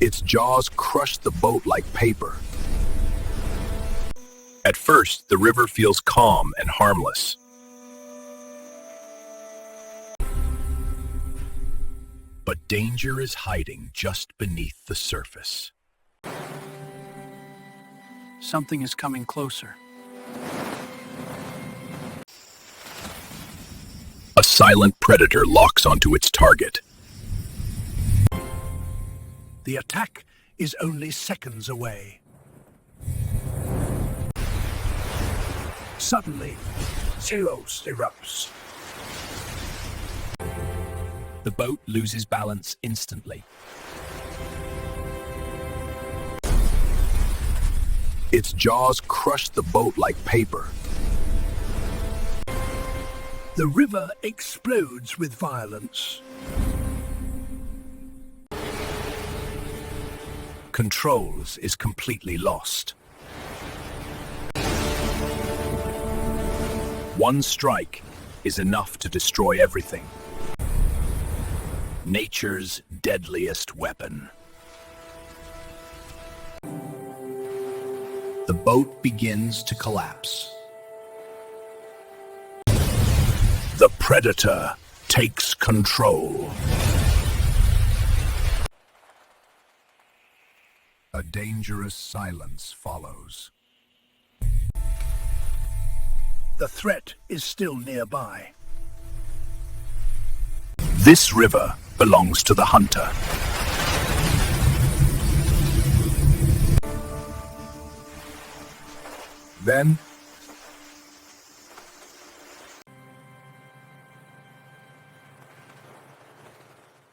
Its jaws crushed the boat like paper. At first, the river feels calm and harmless. But danger is hiding just beneath the surface. Something is coming closer. A silent predator locks onto its target. The attack is only seconds away. Suddenly, Zeros erupts. The boat loses balance instantly. Its jaws crush the boat like paper. The river explodes with violence. Controls is completely lost. One strike is enough to destroy everything. Nature's deadliest weapon. The boat begins to collapse. The predator takes control. A dangerous silence follows. The threat is still nearby. This river belongs to the hunter. Then,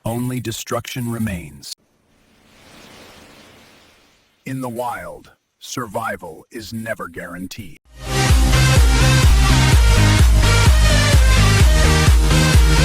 only destruction remains. In the wild, survival is never guaranteed.